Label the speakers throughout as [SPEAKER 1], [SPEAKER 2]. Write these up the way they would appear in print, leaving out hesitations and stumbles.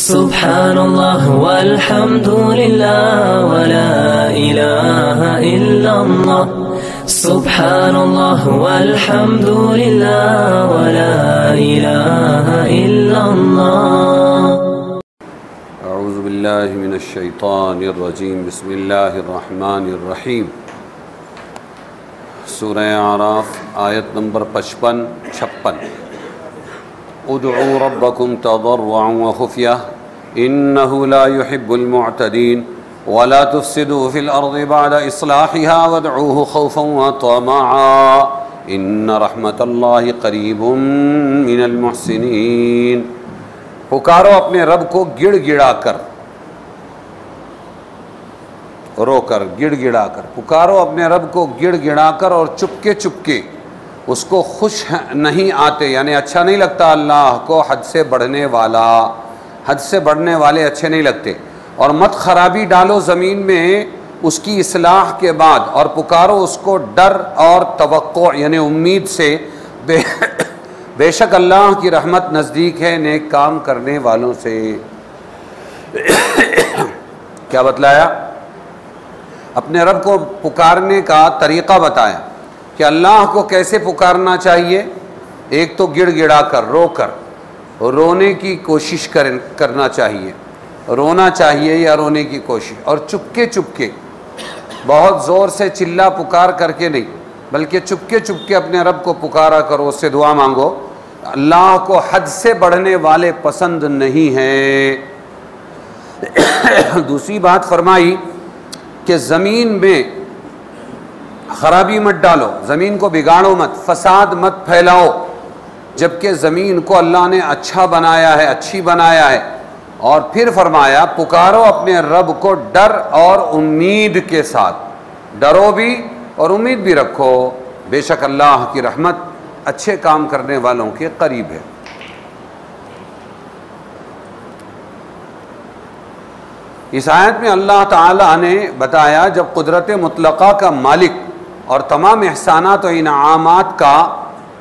[SPEAKER 1] سبحان اللہ والحمد للہ ولا الہ الا اللہ سبحان اللہ والحمد للہ ولا الہ الا اللہ۔
[SPEAKER 2] اعوذ باللہ من الشیطان الرجیم، بسم اللہ الرحمن الرحیم۔ سورہ اعراف آیت نمبر 56 ادعوا ربکم تضرعا وخفیہ انہ لا يحب المعتدین ولا تفسدوا في الارض بعد اصلاحها وادعوه خوفا وطمعا ان رحمت اللہ قریب من المحسنین۔ پکارو اپنے رب کو گڑ گڑا کر، رو کر، گڑ گڑا کر پکارو اپنے رب کو گڑ گڑا کر اور چپکے چپکے۔ اس کو خوش نہیں آتے، یعنی اچھا نہیں لگتا اللہ کو حد سے بڑھنے والا، حد سے بڑھنے والے اچھے نہیں لگتے۔ اور مت خرابی ڈالو زمین میں اس کی اصلاح کے بعد، اور پکارو اس کو ڈر اور توقع یعنی امید سے، بے شک اللہ کی رحمت نزدیک ہے نیک کام کرنے والوں سے۔ کیا بتلایا؟ اپنے رب کو پکارنے کا طریقہ بتایا کہ اللہ کو کیسے پکارنا چاہیے۔ ایک تو گڑ گڑا کر، رو کر، رونے کی کوشش کرنا چاہیے، رونا چاہیے یا رونے کی کوشش، اور چپکے چپکے، بہت زور سے چلا پکار کر کے نہیں، بلکہ چپکے چپکے اپنے رب کو پکارا کرو، اس سے دعا مانگو۔ اللہ کو حد سے بڑھنے والے پسند نہیں ہیں۔ دوسری بات فرمائی کہ زمین میں خرابی مت ڈالو، زمین کو بگاڑو مت، فساد مت پھیلاؤ، جبکہ زمین کو اللہ نے اچھا بنایا ہے، اچھی بنایا ہے۔ اور پھر فرمایا پکارو اپنے رب کو ڈر اور امید کے ساتھ، ڈرو بھی اور امید بھی رکھو، بے شک اللہ کی رحمت اچھے کام کرنے والوں کے قریب ہے۔ اس آیت میں اللہ تعالیٰ نے بتایا جب قدرت مطلقہ کا مالک اور تمام احسانات و انعامات کا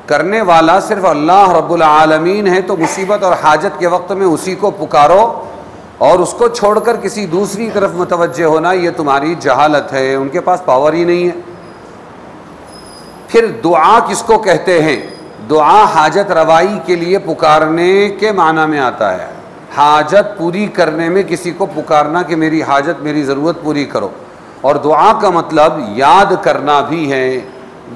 [SPEAKER 2] کرنے والا صرف اللہ رب العالمین ہے، تو مصیبت اور حاجت کے وقت میں اسی کو پکارو، اور اس کو چھوڑ کر کسی دوسری طرف متوجہ ہونا یہ تمہاری جہالت ہے، ان کے پاس پاور ہی نہیں ہے۔ پھر دعا کس کو کہتے ہیں؟ دعا حاجت روائی کے لیے پکارنے کے معنی میں آتا ہے، حاجت پوری کرنے میں کسی کو پکارنا کہ میری حاجت، میری ضرورت پوری کرو۔ اور دعا کا مطلب یاد کرنا بھی ہے۔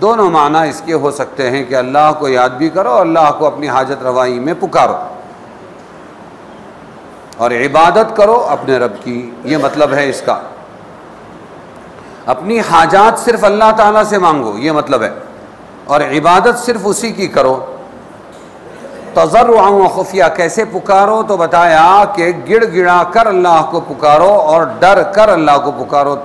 [SPEAKER 2] دونوں معنی اس کے ہو سکتے ہیں کہ اللہ کو یاد بھی کرو، اللہ کو اپنی حاجت روائی میں پکارو، اور عبادت کرو اپنے رب کی، یہ مطلب ہے اس کا۔ اپنی حاجات صرف اللہ تعالیٰ سے مانگو، یہ مطلب ہے، اور عبادت صرف اسی کی کرو۔ تضرعا و خفیہ کیسے پکارو؟ تو بتایا کہ گڑ گڑا کر اللہ کو پکارو اور ڈر کر اللہ کو پکارو،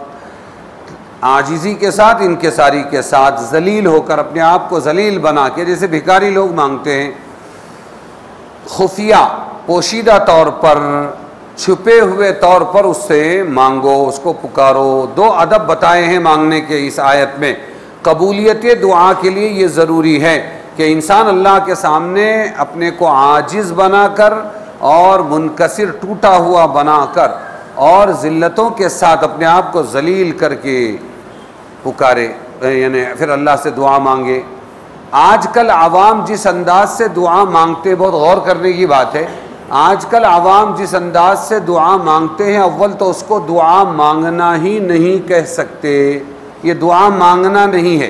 [SPEAKER 2] عاجزی کے ساتھ، انکساری کے ساتھ، ذلیل ہو کر، اپنے آپ کو ذلیل بنا کے، جیسے بھکاری لوگ مانگتے ہیں۔ خفیہ پوشیدہ طور پر، چھپے ہوئے طور پر اس سے مانگو، اس کو پکارو۔ دو ادب بتائے ہیں مانگنے کے اس آیت میں۔ قبولیت دعا کے لیے یہ ضروری ہے کہ انسان اللہ کے سامنے اپنے کو عاجز بنا کر اور منکسر، ٹوٹا ہوا بنا کر اور ذلتوں کے ساتھ اپنے آپ کو ذلیل کر کے پکارے، یعنی پھر اللہ سے دعا مانگے۔ آج کل عوام جس انداز سے دعا مانگتے، بہت غور کرنے کی بات ہے، آج کل عوام جس انداز سے دعا مانگتے ہیں، اول تو اس کو دعا مانگنا ہی نہیں کہہ سکتے، یہ دعا مانگنا نہیں ہے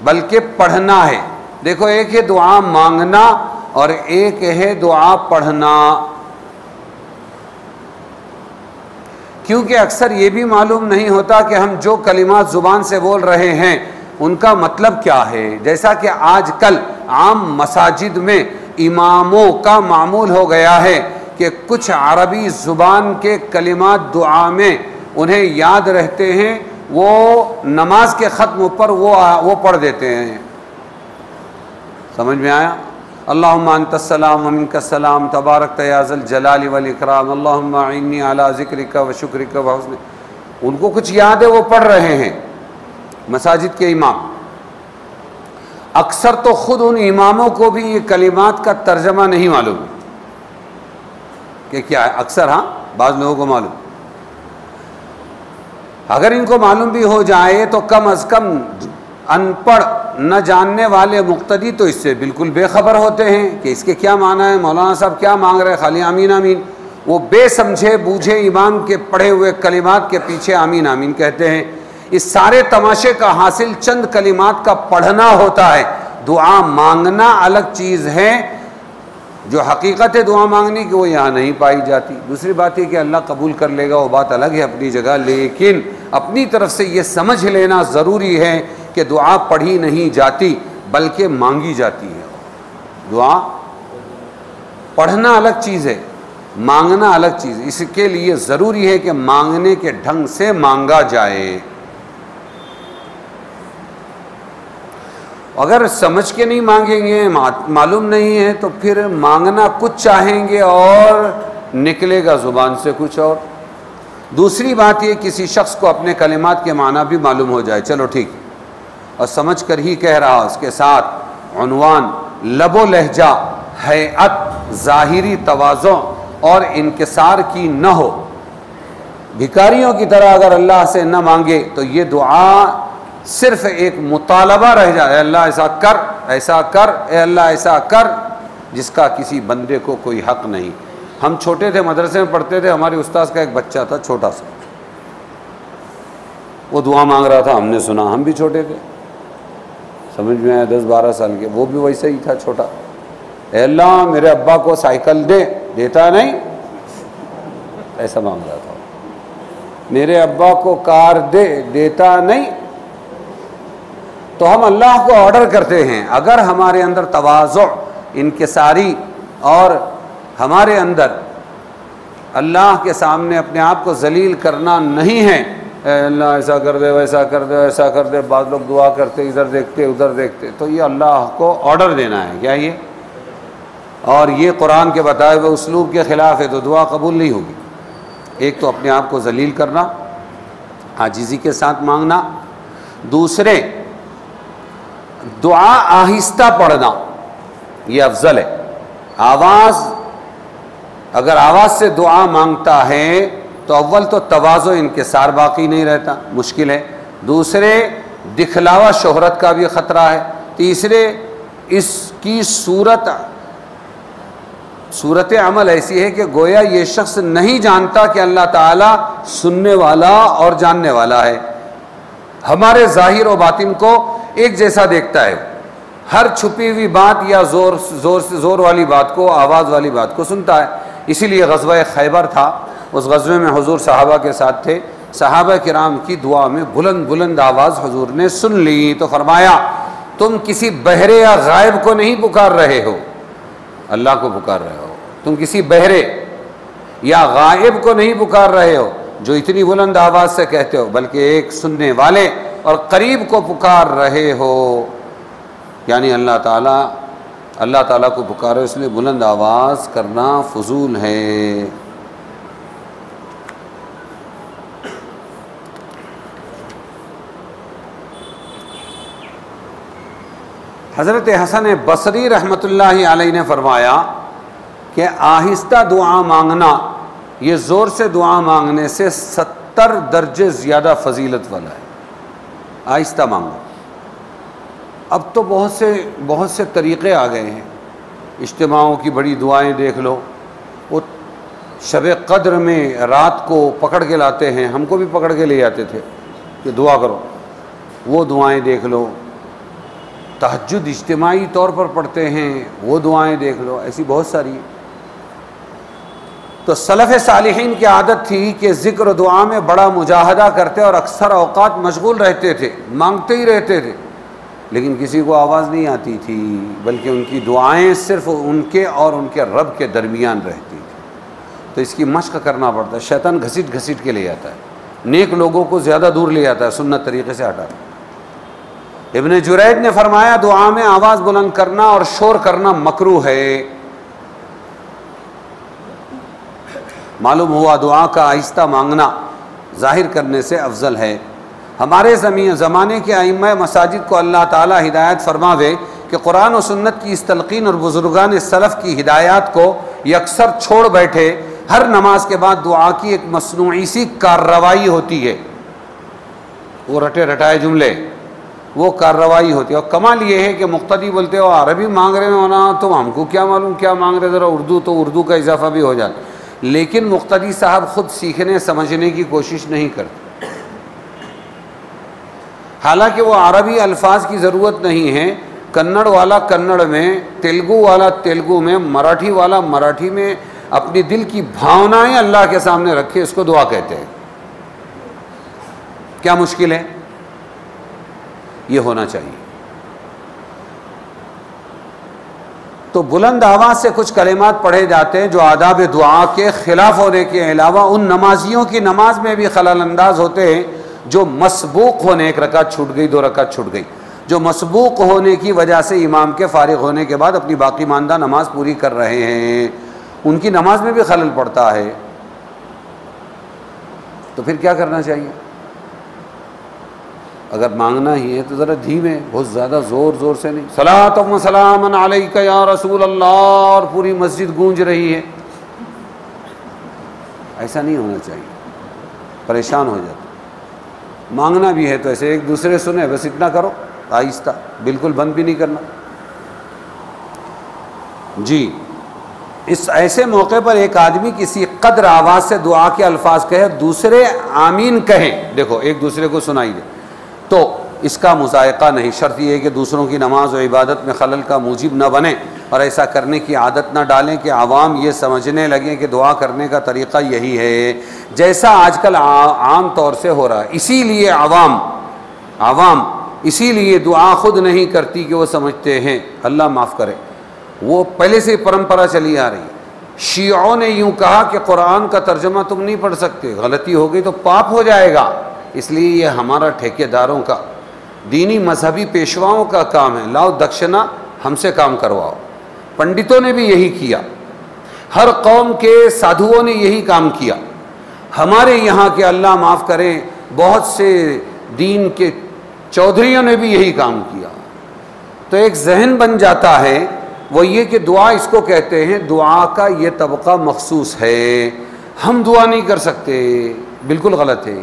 [SPEAKER 2] بلکہ پڑھنا ہے۔ دیکھو، ایک ہے دعا مانگنا اور ایک ہے دعا پڑھنا، کیونکہ اکثر یہ بھی معلوم نہیں ہوتا کہ ہم جو کلمات زبان سے بول رہے ہیں ان کا مطلب کیا ہے۔ جیسا کہ آج کل عام مساجد میں اماموں کا معمول ہو گیا ہے کہ کچھ عربی زبان کے کلمات دعا میں انہیں یاد رہتے ہیں، وہ نماز کے ختم پر وہ پڑھ دیتے ہیں۔ سمجھ میں آیا؟ اللہم انت السلام ومنک السلام تبارکت یا ذا الجلال والاکرام اللہم اعنی علی ذکرک و شکرک و حسن، ان کو کچھ یاد ہے، وہ پڑھ رہے ہیں مساجد کے امام۔ اکثر تو خود ان اماموں کو بھی یہ کلمات کا ترجمہ نہیں معلوم، کہ کیا ہے، اکثر ہاں بعض لوگوں کو معلوم، اگر ان کو معلوم بھی ہو جائے تو کم از کم ان پڑھ نہ جاننے والے مقتدی تو اس سے بالکل بے خبر ہوتے ہیں کہ اس کے کیا معنی ہے، مولانا صاحب کیا مانگ رہے، خالی آمین آمین، وہ بے سمجھے بوجھے امام کے پڑھے ہوئے کلمات کے پیچھے آمین آمین کہتے ہیں۔ اس سارے تماشے کا حاصل چند کلمات کا پڑھنا ہوتا ہے، دعا مانگنا الگ چیز ہے، جو حقیقت ہے دعا مانگنے کی وہ یہاں نہیں پائی جاتی۔ دوسری بات یہ کہ اللہ قبول کر لے گا وہ بات الگ ہے اپنی جگہ، لیکن اپنی طرف سے یہ سمجھ لینا ضروری ہے کہ دعا پڑھی نہیں جاتی بلکہ مانگی جاتی ہے۔ دعا پڑھنا الگ چیز ہے، مانگنا الگ چیز، اس کے لیے ضروری ہے کہ مانگنے کے ڈھنگ سے مانگا جائے۔ اگر سمجھ کے نہیں مانگیں گے، معلوم نہیں ہے، تو پھر مانگنا کچھ چاہیں گے اور نکلے گا زبان سے کچھ اور۔ دوسری بات یہ کسی شخص کو اپنے کلمات کے معنی بھی معلوم ہو جائے، چلو ٹھیک، اور سمجھ کر ہی کہہ رہا، اس کے ساتھ عنوان، لب و لہجہ، ہیئت، ظاہری تواضع اور انکسار کی نہ ہو، بھکاریوں کی طرح اگر اللہ سے نہ مانگے تو یہ دعا صرف ایک مطالبہ رہ جائے، اے اللہ ایسا کر، ایسا کر، اے اللہ ایسا کر، جس کا کسی بندے کو کوئی حق نہیں۔ ہم چھوٹے تھے، مدرسے میں پڑھتے تھے، ہمارے استاذ کا ایک بچہ تھا چھوٹا سا، وہ دعا مانگ رہا تھا، ہم نے سنا، ہم بھی چھوٹے تھے، سمجھ میں آیا 10-12 سال کے، وہ بھی ویسے ہی تھا چھوٹا، اے اللہ میرے ابا کو سائیکل دے، دیتا نہیں، ایسا مانگ رہا تھا، میرے ابا کو کار دے، دیتا نہیں۔ تو ہم اللہ کو آرڈر کرتے ہیں، اگر ہمارے اندر تواضع، انکساری اور ہمارے اندر اللہ کے سامنے اپنے آپ کو ذلیل کرنا نہیں ہے، اے اللہ ایسا کر دے، ویسا کر دے، ایسا کر دے، بعض لوگ دعا کرتے ادھر دیکھتے ادھر دیکھتے، تو یہ اللہ کو آرڈر دینا ہے، کیا یہ؟ اور یہ قرآن کے بتائے ہوئے اسلوب کے خلاف ہے، تو دعا قبول نہیں ہوگی۔ ایک تو اپنے آپ کو ذلیل کرنا، عاجزی کے ساتھ مانگنا، دوسرے دعا آہستہ پڑھنا، یہ افضل ہے۔ اگر آواز سے دعا مانگتا ہے تو اول تو تواضع انکسار باقی نہیں رہتا، مشکل ہے، دوسرے دکھلاوا شہرت کا بھی خطرہ ہے، تیسرے اس کی صورت عمل ایسی ہے کہ گویا یہ شخص نہیں جانتا کہ اللہ تعالیٰ سننے والا اور جاننے والا ہے، ہمارے ظاہر و باطن کو ایک جیسا دیکھتا ہے، ہر چھپی ہوئی بات یا زور والی بات کو، آواز والی بات کو سنتا ہے۔ اسی لیے غزوہ خیبر تھا، اس غزوے میں حضور صحابہ کے ساتھ تھے، صحابہ کرام کی دعا میں بلند بلند آواز حضور نے سن لی، تو فرمایا تم کسی بہرے یا غائب کو نہیں پکار رہے ہو، اللہ کو پکار رہے ہو، تم کسی بہرے یا غائب کو نہیں پکار رہے ہو جو اتنی بلند آواز سے کہتے ہو، بلکہ ایک سننے والے اور قریب کو پکار رہے ہو، یعنی اللہ تعالیٰ کو پکارو، اس لیے بلند آواز کرنا فضول ہے۔ حضرت حسن بصری رحمۃ اللہ علیہ نے فرمایا کہ آہستہ دعا مانگنا یہ زور سے دعا مانگنے سے 70 درجے زیادہ فضیلت والا ہے۔ آہستہ مانگو۔ اب تو بہت سے طریقے آ گئے ہیں، اجتماعوں کی بڑی دعائیں دیکھ لو، وہ شب قدر میں رات کو پکڑ کے لاتے ہیں، ہم کو بھی پکڑ کے لے جاتے تھے کہ دعا کرو، وہ دعائیں دیکھ لو، تہجد اجتماعی طور پر پڑھتے ہیں، وہ دعائیں دیکھ لو، ایسی بہت ساری ہیں۔ تو سلف صالحین کی عادت تھی کہ ذکر و دعا میں بڑا مجاہدہ کرتے اور اکثر اوقات مشغول رہتے تھے، مانگتے ہی رہتے تھے، لیکن کسی کو آواز نہیں آتی تھی، بلکہ ان کی دعائیں صرف ان کے اور ان کے رب کے درمیان رہتی تھی۔ تو اس کی مشق کرنا پڑتا ہے، شیطان گھسیٹ گھسیٹ کے لے جاتا ہے، نیک لوگوں کو زیادہ دور لے جاتا ہے، سنت طریقے سے ہٹاتا ہے۔ ابن جرید نے فرمایا دعا میں آواز بلند کرنا اور شور کرنا مکروہ ہے۔ معلوم ہوا دعا کا آہستہ مانگنا ظاہر کرنے سے افضل ہے۔ ہمارے زمانے کے ائمہ مساجد کو اللہ تعالی ہدایت فرماوے کہ قرآن و سنت کی اس تلقین اور بزرگان سلف کی ہدایات کو یکسر چھوڑ بیٹھے ہر نماز کے بعد دعا کی ایک مصنوعی سی کارروائی ہوتی ہے، وہ رٹے رٹائے جملے، وہ کارروائی ہوتی ہے. اور کمال یہ ہے کہ مقتدی بولتے ہو عربی مانگ رہے ہونا تو ہم کو کیا معلوم کیا مانگ رہے، ذرا اردو تو اردو کا اضافہ بھی ہو جاتا. لیکن مقتدی صاحب خود سیکھنے سمجھنے کی کوشش نہیں کرتے، حالانکہ وہ عربی الفاظ کی ضرورت نہیں ہے. کنڑ والا کنڑ میں، تیلگو والا تیلگو میں، مراٹھی والا مراٹھی میں اپنی دل کی بھاونائیں اللہ کے سامنے رکھے، اس کو دعا کہتے ہیں. کیا مشکل ہے؟ یہ ہونا چاہیے. تو بلند آواز سے کچھ کلمات پڑھے جاتے ہیں جو آداب دعا کے خلاف ہونے کے علاوہ ان نمازیوں کی نماز میں بھی خلل انداز ہوتے ہیں جو مسبوق ہونے، ایک رکعت چھوٹ گئی، 2 رکعت چھوٹ گئی، جو مسبوق ہونے کی وجہ سے امام کے فارغ ہونے کے بعد اپنی باقی ماندہ نماز پوری کر رہے ہیں، ان کی نماز میں بھی خلل پڑتا ہے. تو پھر کیا کرنا چاہیے؟ اگر مانگنا ہی ہے تو ذرا دھیمے، بہت زیادہ زور سے نہیں. صلاۃ و سلام علیک یا رسول اللہ، اور پوری مسجد گونج رہی ہے، ایسا نہیں ہونا چاہیے، پریشان ہو جاتا. مانگنا بھی ہے تو ایسے ایک دوسرے سنے، بس اتنا کرو، آہستہ، بالکل بند بھی نہیں کرنا. جی، اس ایسے موقع پر ایک آدمی کسی قدر آواز سے دعا کے الفاظ کہے، دوسرے آمین کہیں، دیکھو ایک دوسرے کو سنائی دے، تو اس کا مذائقہ نہیں. شرط یہ ہے کہ دوسروں کی نماز و عبادت میں خلل کا موجب نہ بنے، اور ایسا کرنے کی عادت نہ ڈالیں کہ عوام یہ سمجھنے لگیں کہ دعا کرنے کا طریقہ یہی ہے، جیسا آج کل عام طور سے ہو رہا ہے. اسی لیے عوام اسی لیے دعا خود نہیں کرتی کہ وہ سمجھتے ہیں، اللہ معاف کرے، وہ پہلے سے پرمپرا چلی آ رہی ہے. شیعوں نے یوں کہا کہ قرآن کا ترجمہ تم نہیں پڑھ سکتے، غلطی ہو گئی تو پاپ ہو جائے گا. اس لیے یہ ہمارا ٹھیکیداروں کا، دینی مذہبی پیشواؤں کا کام ہے، لاؤ دکشنا ہم سے کام کرواؤ. پنڈتوں نے بھی یہی کیا، ہر قوم کے سادھوؤں نے یہی کام کیا. ہمارے یہاں کے اللہ معاف کریں بہت سے دین کے چودھریوں نے بھی یہی کام کیا. تو ایک ذہن بن جاتا ہے، وہ یہ کہ دعا اس کو کہتے ہیں، دعا کا یہ طبقہ مخصوص ہے، ہم دعا نہیں کر سکتے. بالکل غلط ہے،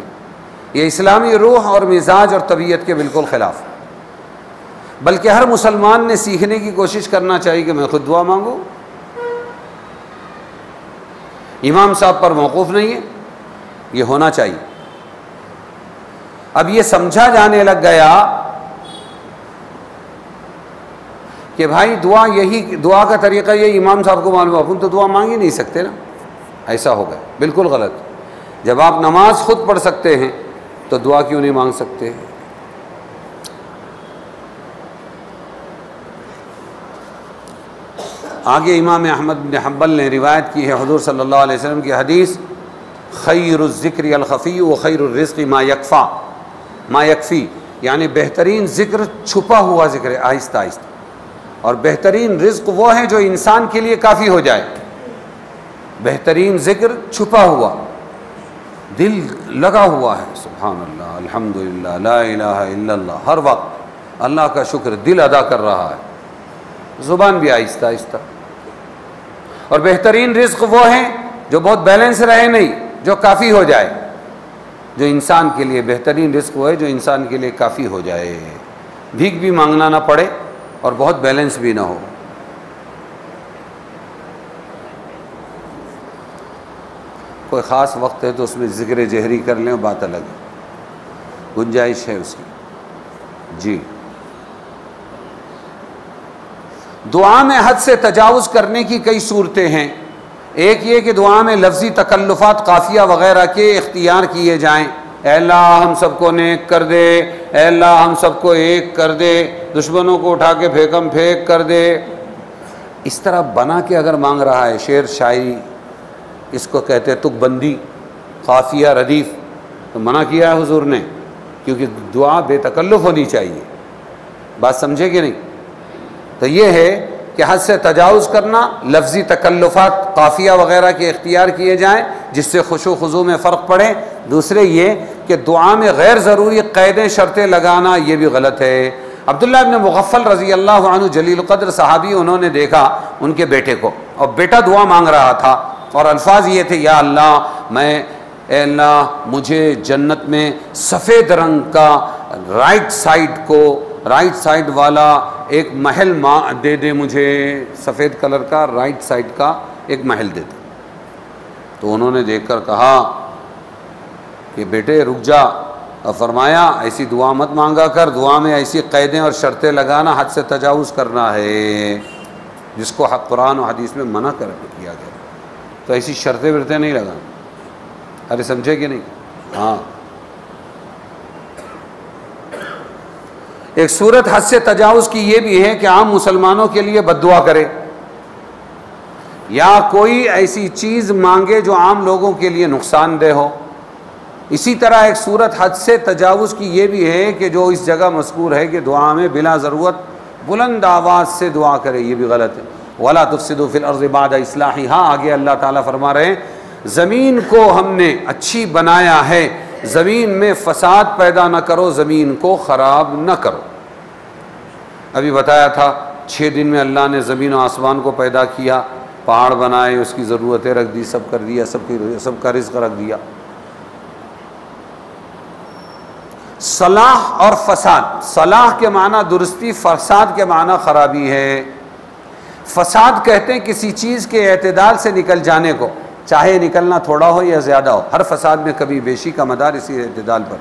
[SPEAKER 2] یہ اسلامی روح اور مزاج اور طبیعت کے بالکل خلاف. بلکہ ہر مسلمان نے سیکھنے کی کوشش کرنا چاہیے کہ میں خود دعا مانگوں. امام صاحب پر موقوف نہیں ہے، یہ ہونا چاہیے. اب یہ سمجھا جانے لگ گیا کہ بھائی دعا کا طریقہ یہ امام صاحب کو معلوم ہے، اپن تو دعا مانگ ہی نہیں سکتے نا. ایسا ہوگا، بالکل غلط. جب آپ نماز خود پڑھ سکتے ہیں تو دعا کیوں نہیں مانگ سکتے؟ آگے امام احمد بن حنبل نے روایت کی ہے حضور صلی اللہ علیہ وسلم کی حدیث، خیر الذکر الخفی و خیر الرزق ما یکفی، یعنی بہترین ذکر چھپا ہوا ذکر ہے، آہستہ آہستہ، اور بہترین رزق وہ ہے جو انسان کے لیے کافی ہو جائے. بہترین ذکر چھپا ہوا، دل لگا ہوا ہے، سبحان اللہ، الحمدللہ، لا الہ الا اللہ، ہر وقت اللہ کا شکر دل ادا کر رہا ہے، زبان بھی آہستہ آہستہ. اور بہترین رزق وہ ہے جو بہت بیلنس رہے نہیں، جو کافی ہو جائے. جو انسان کے لیے بہترین رزق وہ ہے جو انسان کے لیے کافی ہو جائے، بھیک بھی مانگنا نہ پڑے اور بہت بیلنس بھی نہ ہو. کوئی خاص وقت ہے تو اس میں ذکر جہری کر لیں، بات الگ ہے، گنجائش ہے اس کی. جی، دعا میں حد سے تجاوز کرنے کی کئی صورتیں ہیں. ایک یہ کہ دعا میں لفظی تکلفات، قافیہ وغیرہ کے اختیار کیے جائیں. اے اللہ ہم سب کو نیک کر دے، اے اللہ ہم سب کو ایک کر دے، دشمنوں کو اٹھا کے پھینک کر دے. اس طرح بنا کے اگر مانگ رہا ہے، شعر شاعری، اس کو کہتے ہیں تک بندی، قافیہ ردیف، تو منع کیا ہے حضور نے، کیونکہ دعا بے تکلف ہونی چاہیے. بات سمجھے کہ نہیں؟ تو یہ ہے کہ حد سے تجاوز کرنا، لفظی تکلفات، قافیہ وغیرہ کے اختیار کیے جائیں جس سے خشوع و خضوع میں فرق پڑے. دوسرے یہ کہ دعا میں غیر ضروری قیدیں شرطیں لگانا، یہ بھی غلط ہے. عبداللہ ابن مغفل رضی اللہ عنہ جلیل القدر صحابی، انہوں نے دیکھا ان کے بیٹے کو، اور بیٹا دعا مانگ رہا تھا. اور الفاظ یہ تھے یا اللہ اے اللہ مجھے جنت میں سفید رنگ کا رائٹ سائڈ والا ایک محل دے دے، مجھے سفید کلر کا رائٹ سائڈ کا ایک محل دے دے۔ تو انہوں نے دیکھ کر کہا کہ بیٹے رک جا، اور فرمایا ایسی دعا مت مانگا کر، دعا میں ایسی قیدیں اور شرطیں لگانا حد سے تجاوز کرنا ہے، جس کو حق قرآن و حدیث میں منع کیا گیا۔ تو ایسی شرطیں ورتیں نہیں لگانا۔ ارے سمجھے کہ نہیں؟ ہاں، ایک صورت حد سے تجاوز کی یہ بھی ہے کہ عام مسلمانوں کے لیے بد دعا کرے یا کوئی ایسی چیز مانگے جو عام لوگوں کے لیے نقصان دہ ہو۔ اسی طرح ایک صورت حد سے تجاوز کی یہ بھی ہے کہ جو اس جگہ مذکور ہے کہ دعا میں بلا ضرورت بلند آواز سے دعا کرے، یہ بھی غلط ہے۔ وَلَا تُفْسِدُوا فِي الْأَرْضِ بَعْدَ إِصْلَاحِهَا، آگے اللہ تعالیٰ فرما رہے ہیں زمین کو ہم نے اچھی بنایا ہے، زمین میں فساد پیدا نہ کرو، زمین کو خراب نہ کرو۔ ابھی بتایا تھا 6 دن میں اللہ نے زمین و آسمان کو پیدا کیا، پہاڑ بنائے، اس کی ضرورتیں رکھ دی، سب کر دیا، سب کا رزق رکھ دیا۔ صلاح اور فساد، صلاح کے معنی درستی، فساد کے معنی خرابی ہے۔ فساد کہتے ہیں کسی چیز کے اعتدال سے نکل جانے کو، چاہے نکلنا تھوڑا ہو یا زیادہ ہو، ہر فساد میں کمی بیشی کا مدار اسی اعتدال پر۔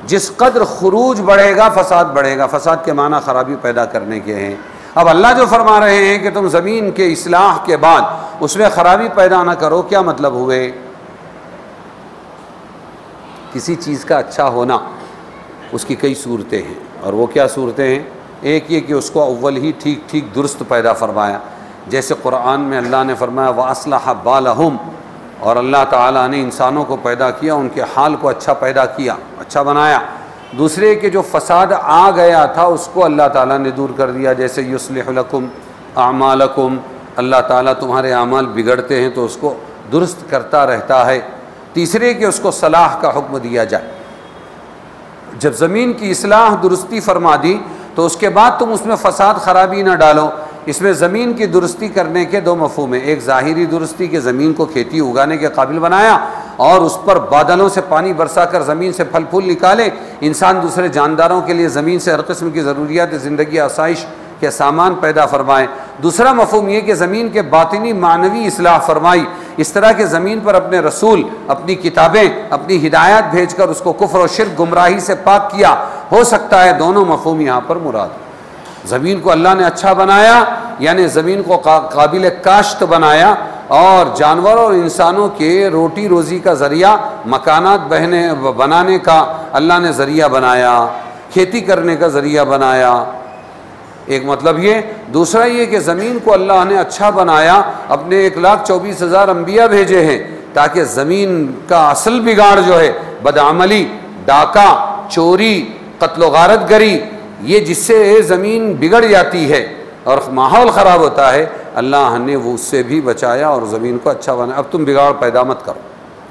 [SPEAKER 2] جس قدر خروج بڑھے گا فساد بڑھے گا، فساد کے معنی خرابی پیدا کرنے کے ہیں۔ اب اللہ جو فرما رہے ہیں کہ تم زمین کے اصلاح کے بعد اس میں خرابی پیدا نہ کرو، کیا مطلب ہوئے؟ کسی چیز کا اچھا ہونا اس کی کئی صورتیں ہیں، اور وہ کیا صورتیں ہیں؟ ایک یہ کہ اس کو اول ہی ٹھیک درست پیدا فرمایا، جیسے قرآن میں اللہ نے فرمایا وَأَصْلَحَ بَالَهُمْ، اور اللہ تعالیٰ نے انسانوں کو پیدا کیا، ان کے حال کو اچھا پیدا کیا، اچھا بنایا۔ دوسرے کہ جو فساد آ گیا تھا اس کو اللہ تعالیٰ نے دور کر دیا، جیسے یصلح لکم اعمالکم، اللہ تعالیٰ تمہارے اعمال بگڑتے ہیں تو اس کو درست کرتا رہتا ہے۔ تیسرے کہ اس کو صلاح کا حکم دیا جائے۔ جب زمین کی اصلاح درستی فرما دی تو اس کے بعد تم اس میں فساد خرابی نہ ڈالو۔ اس میں زمین کی درستی کرنے کے 2 مفہوم ہیں، ایک ظاہری درستی کہ زمین کو کھیتی اگانے کے قابل بنایا اور اس پر بادلوں سے پانی برسا کر زمین سے پھل پھول نکالے، انسان دوسرے جانداروں کے لیے زمین سے ہر قسم کی ضروریات زندگی آسائش کے سامان پیدا فرمائے۔ دوسرا مفہوم یہ کہ زمین کے باطنی معنوی اصلاح فرمائی، اس طرح کہ زمین پر اپنے رسول، اپنی کتابیں، اپنی ہدایات بھیج کر اس کو کفر و شرک گمراہی سے پاک کیا۔ ہو سکتا ہے دونوں مفہوم یہاں پر مراد۔ زمین کو اللہ نے اچھا بنایا یعنی زمین کو قابل کاشت بنایا، اور جانوروں اور انسانوں کے روٹی روزی کا ذریعہ، مکانات بنانے کا اللہ نے ذریعہ بنایا، کھیتی کرنے کا ذریعہ بنایا۔ ایک مطلب یہ، دوسرا یہ کہ زمین کو اللہ نے اچھا بنایا، اپنے 1,24,000 انبیاء بھیجے ہیں تاکہ زمین کا اصل بگاڑ جو ہے بدعملی، ڈاکہ، چوری، قتل و غارت گری، یہ جس سے زمین بگڑ جاتی ہے اور ماحول خراب ہوتا ہے، اللہ نے وہ اس سے بھی بچایا اور زمین کو اچھا بنایا۔ اب تم بگاڑ پیدا مت کرو۔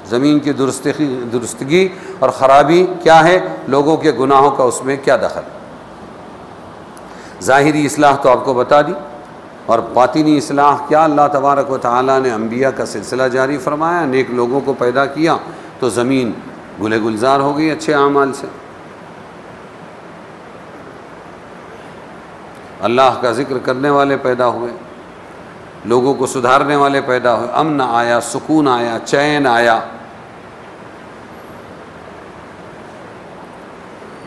[SPEAKER 2] زمین کی درستگی اور خرابی کیا ہے؟ لوگوں کے گناہوں کا اس میں کیا دخل؟ ظاہری اصلاح تو آپ کو بتا دی، اور باطنی اصلاح کیا؟ اللہ تبارک و تعالیٰ نے انبیاء کا سلسلہ جاری فرمایا، نیک لوگوں کو پیدا کیا تو زمین گلے گلزار ہو گئی اچھے اعمال سے۔ اللہ کا ذکر کرنے والے پیدا ہوئے، لوگوں کو سدھارنے والے پیدا ہوئے، امن آیا، سکون آیا، چین آیا۔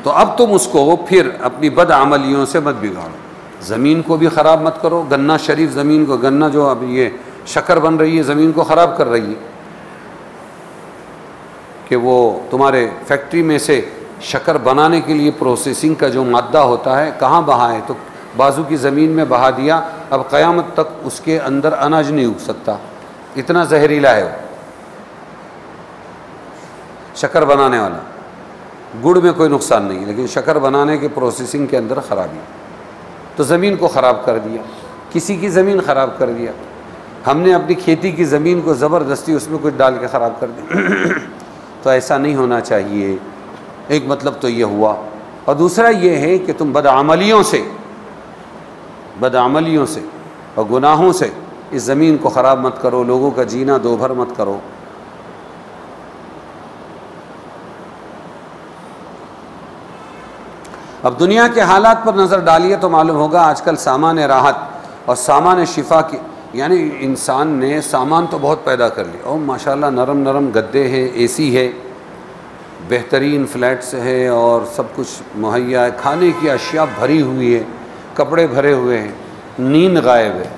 [SPEAKER 2] تو اب تم اس کو پھر اپنی بد عملیوں سے مت بگاڑو، زمین کو بھی خراب مت کرو۔ گنا شریف زمین کو، گنا جو اب یہ شکر بن رہی ہے زمین کو خراب کر رہی ہے، کہ وہ تمہارے فیکٹری میں سے شکر بنانے کے لیے پروسیسنگ کا جو مادہ ہوتا ہے کہاں بہا ہے؟ تو بازو کی زمین میں بہا دیا، اب قیامت تک اس کے اندر اناج نہیں اگ سکتا، اتنا زہریلا ہے وہ شکر بنانے والا۔ گڑ میں کوئی نقصان نہیں، لیکن شکر بنانے کے پروسیسنگ کے اندر خرابی، تو زمین کو خراب کر دیا، کسی کی زمین خراب کر دیا۔ ہم نے اپنی کھیتی کی زمین کو زبردستی اس میں کچھ ڈال کے خراب کر دیا، تو ایسا نہیں ہونا چاہیے۔ ایک مطلب تو یہ ہوا، اور دوسرا یہ ہے کہ تم بدعملیوں سے اور گناہوں سے اس زمین کو خراب مت کرو، لوگوں کا جینا دو بھر مت کرو۔ اب دنیا کے حالات پر نظر ڈالیے تو معلوم ہوگا آج کل سامان راحت اور سامان شفا کی، یعنی انسان نے سامان تو بہت پیدا کر لیا، اور ماشاءاللہ نرم نرم گدے ہیں، اے سی ہے، بہترین فلیٹس ہے، اور سب کچھ مہیا ہے، کھانے کی اشیاء بھری ہوئی ہے، کپڑے بھرے ہوئے ہیں، نیند غائب ہے،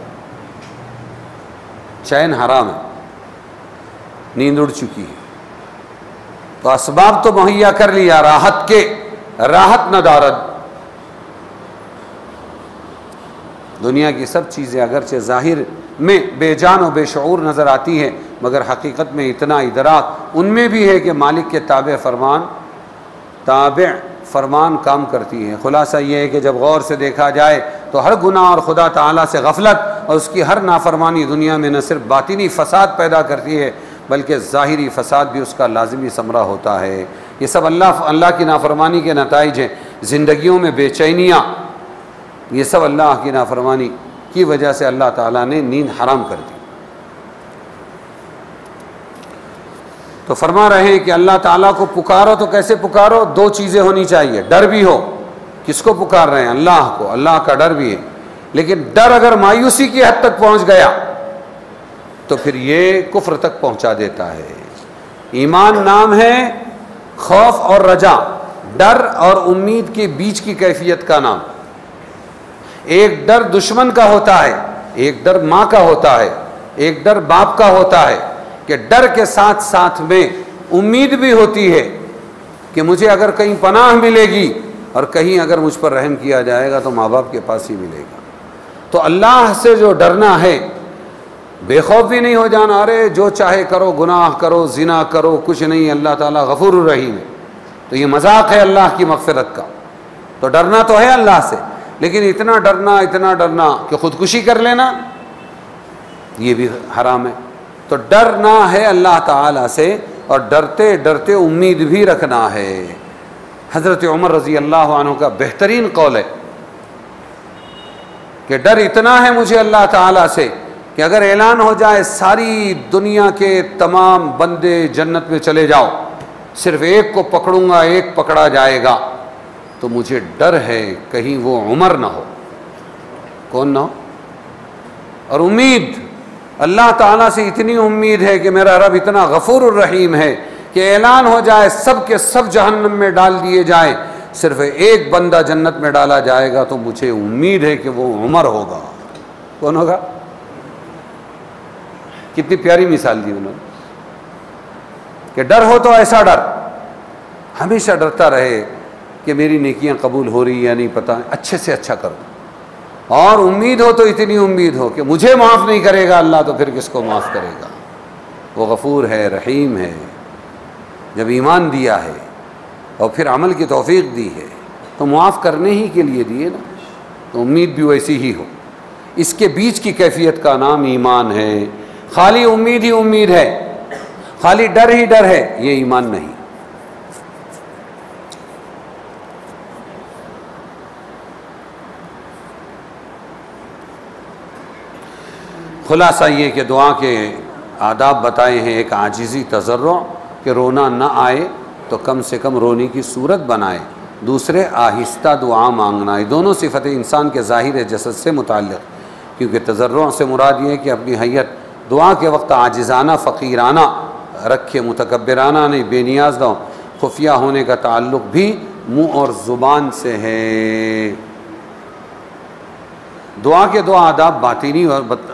[SPEAKER 2] چین حرام ہے، نیند اڑ چکی ہے۔ تو اسباب تو مہیا کر لیا راحت کے، راحت ندارد۔ دنیا کی سب چیزیں اگرچہ ظاہر میں بے جان و بے شعور نظر آتی ہے، مگر حقیقت میں اتنا ادراک ان میں بھی ہے کہ مالک کے تابع فرمان کام کرتی ہے۔ خلاصہ یہ ہے کہ جب غور سے دیکھا جائے تو ہر گناہ اور خدا تعالیٰ سے غفلت اور اس کی ہر نافرمانی دنیا میں نہ صرف باطنی فساد پیدا کرتی ہے بلکہ ظاہری فساد بھی اس کا لازمی ثمرہ ہوتا ہے۔ یہ سب اللہ کی نافرمانی کے نتائج ہیں۔ زندگیوں میں بے چینیاں، یہ سب اللہ کی نافرمانی کی وجہ سے اللہ تعالیٰ نے نیند حرام کر دی۔ تو فرما رہے ہیں کہ اللہ تعالیٰ کو پکارو تو کیسے پکارو؟ دو چیزیں ہونی چاہیے، ڈر بھی ہو، کس کو پکار رہے ہیں؟ اللہ کو، اللہ کا ڈر بھی ہے، لیکن ڈر اگر مایوسی کی حد تک پہنچ گیا تو پھر یہ کفر تک پہنچا دیتا ہے۔ ایمان نام ہے خوف اور رجا، ڈر اور امید کے بیچ کی کیفیت کا نام۔ ایک ڈر دشمن کا ہوتا ہے، ایک ڈر ماں کا ہوتا ہے، ایک ڈر باپ کا ہوتا ہے، کہ ڈر کے ساتھ ساتھ میں امید بھی ہوتی ہے کہ مجھے اگر کہیں پناہ ملے گی اور کہیں اگر مجھ پر رحم کیا جائے گا تو ماں باپ کے پاس ہی ملے گا۔ تو اللہ سے جو ڈرنا ہے، بے خوف بھی نہیں ہو جانا، ارے جو چاہے کرو، گناہ کرو، زنا کرو، کچھ نہیں، اللہ تعالیٰ غفور الرحیم ہے، تو یہ مذاق ہے اللہ کی مغفرت کا۔ تو ڈرنا تو ہے اللہ سے، لیکن اتنا ڈرنا کہ خودکشی کر لینا، یہ بھی حرام ہے۔ تو ڈرنا ہے اللہ تعالیٰ سے، اور ڈرتے ڈرتے امید بھی رکھنا ہے۔ حضرت عمر رضی اللہ عنہ کا بہترین قول ہے کہ ڈر اتنا ہے مجھے اللہ تعالیٰ سے کہ اگر اعلان ہو جائے ساری دنیا کے تمام بندے جنت میں چلے جاؤ، صرف ایک کو پکڑوں گا، ایک پکڑا جائے گا، تو مجھے ڈر ہے کہیں وہ عمر نہ ہو۔ کون نہ ہو؟ اور امید اللہ تعالیٰ سے اتنی امید ہے کہ میرا رب اتنا غفور الرحیم ہے کہ اعلان ہو جائے سب کے سب جہنم میں ڈال دیے جائیں، صرف ایک بندہ جنت میں ڈالا جائے گا، تو مجھے امید ہے کہ وہ عمر ہوگا۔ کون ہوگا؟ کتنی پیاری مثال دی انہوں نے کہ ڈر ہو تو ایسا ڈر، ہمیشہ ڈرتا رہے کہ میری نیکیاں قبول ہو رہی یا نہیں پتہ، اچھے سے اچھا کرو، اور امید ہو تو اتنی امید ہو کہ مجھے معاف نہیں کرے گا اللہ تو پھر کس کو معاف کرے گا؟ وہ غفور ہے، رحیم ہے۔ جب ایمان دیا ہے اور پھر عمل کی توفیق دی ہے تو معاف کرنے ہی کے لیے دیے نا، تو امید بھی ویسی ہی ہو۔ اس کے بیچ کی کیفیت کا نام ایمان ہے۔ خالی امید ہی امید ہے، خالی ڈر ہی ڈر ہے، یہ ایمان نہیں۔ خلاصہ یہ کہ دعا کے آداب بتائے ہیں، ایک عاجزی، تضرع، کہ رونا نہ آئے تو کم سے کم رونے کی صورت بنائے، دوسرے آہستہ دعا مانگنا۔ یہ دونوں صفتیں انسان کے ظاہر جسد سے متعلق، کیونکہ تضرع سے مراد یہ ہے کہ اپنی حیت دعا کے وقت عاجزانہ، فقیرانہ رکھے، متکبرانہ نہیں، بے نیاز نہ ہو۔ خفیہ ہونے کا تعلق بھی منہ اور زبان سے ہے۔ دعا کے دو آداب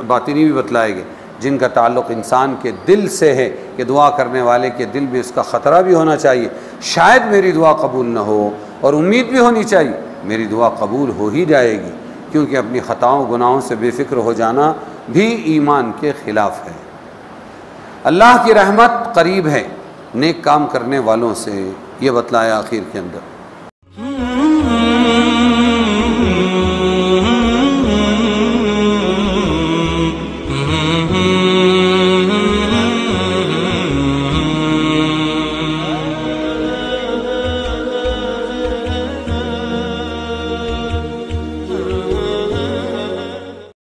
[SPEAKER 2] باطنی بھی بتلائے گئے، جن کا تعلق انسان کے دل سے ہے، کہ دعا کرنے والے کے دل میں اس کا خطرہ بھی ہونا چاہیے، شاید میری دعا قبول نہ ہو، اور امید بھی ہونی چاہیے میری دعا قبول ہو ہی جائے گی، کیونکہ اپنی خطاؤں گناہوں سے بے فکر ہو جانا بھی ایمان کے خلاف ہے۔ اللہ کی رحمت قریب ہے نیک کام کرنے والوں سے، یہ بتلایا آخر کے اندر۔